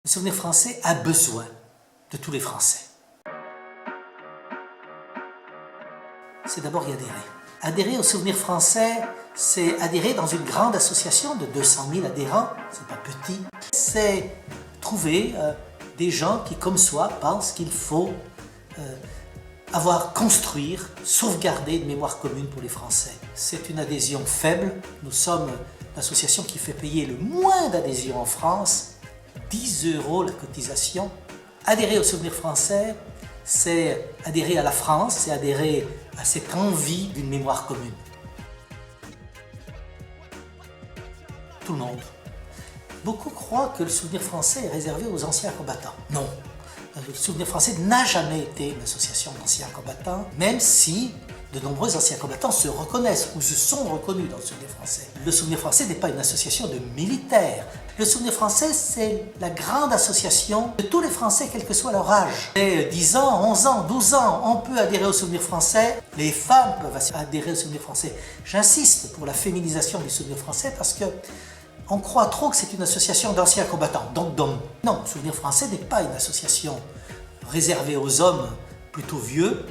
Le souvenir français a besoin de tous les Français. C'est d'abord y adhérer. Adhérer au souvenir français, c'est adhérer dans une grande association de 200 000 adhérents, c'est pas petit. C'est trouver des gens qui, comme soi, pensent qu'il faut construire, sauvegarder une mémoire commune pour les Français. C'est une adhésion faible. Nous sommes l'association qui fait payer le moins d'adhésion en France, 10 € la cotisation. Adhérer au souvenir français, c'est adhérer à la France, c'est adhérer à cette envie d'une mémoire commune. Tout le monde. Beaucoup croient que le souvenir français est réservé aux anciens combattants. Non. Le souvenir français n'a jamais été une association d'anciens combattants, même si de nombreux anciens combattants se reconnaissent ou se sont reconnus dans le souvenir français. Le souvenir français n'est pas une association de militaires. Le souvenir français, c'est la grande association de tous les Français, quel que soit leur âge. Et 10 ans, 11 ans, 12 ans, on peut adhérer au souvenir français. Les femmes peuvent adhérer au souvenir français. J'insiste pour la féminisation du souvenir français parce que on croit trop que c'est une association d'anciens combattants, donc d'hommes. Non, le souvenir français n'est pas une association réservée aux hommes plutôt vieux.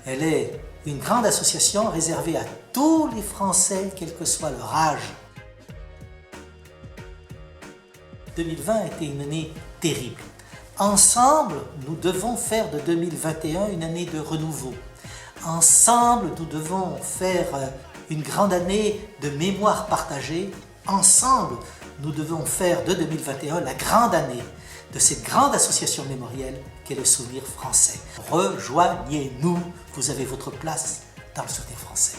Elle est une grande association réservée à tous les Français, quel que soit leur âge. 2020 a été une année terrible. Ensemble, nous devons faire de 2021 une année de renouveau. Ensemble, nous devons faire une grande année de mémoire partagée. Ensemble, nous devons faire de 2021 la grande année de cette grande association mémorielle qu'est le souvenir français. Rejoignez-nous, vous avez votre place dans le souvenir français.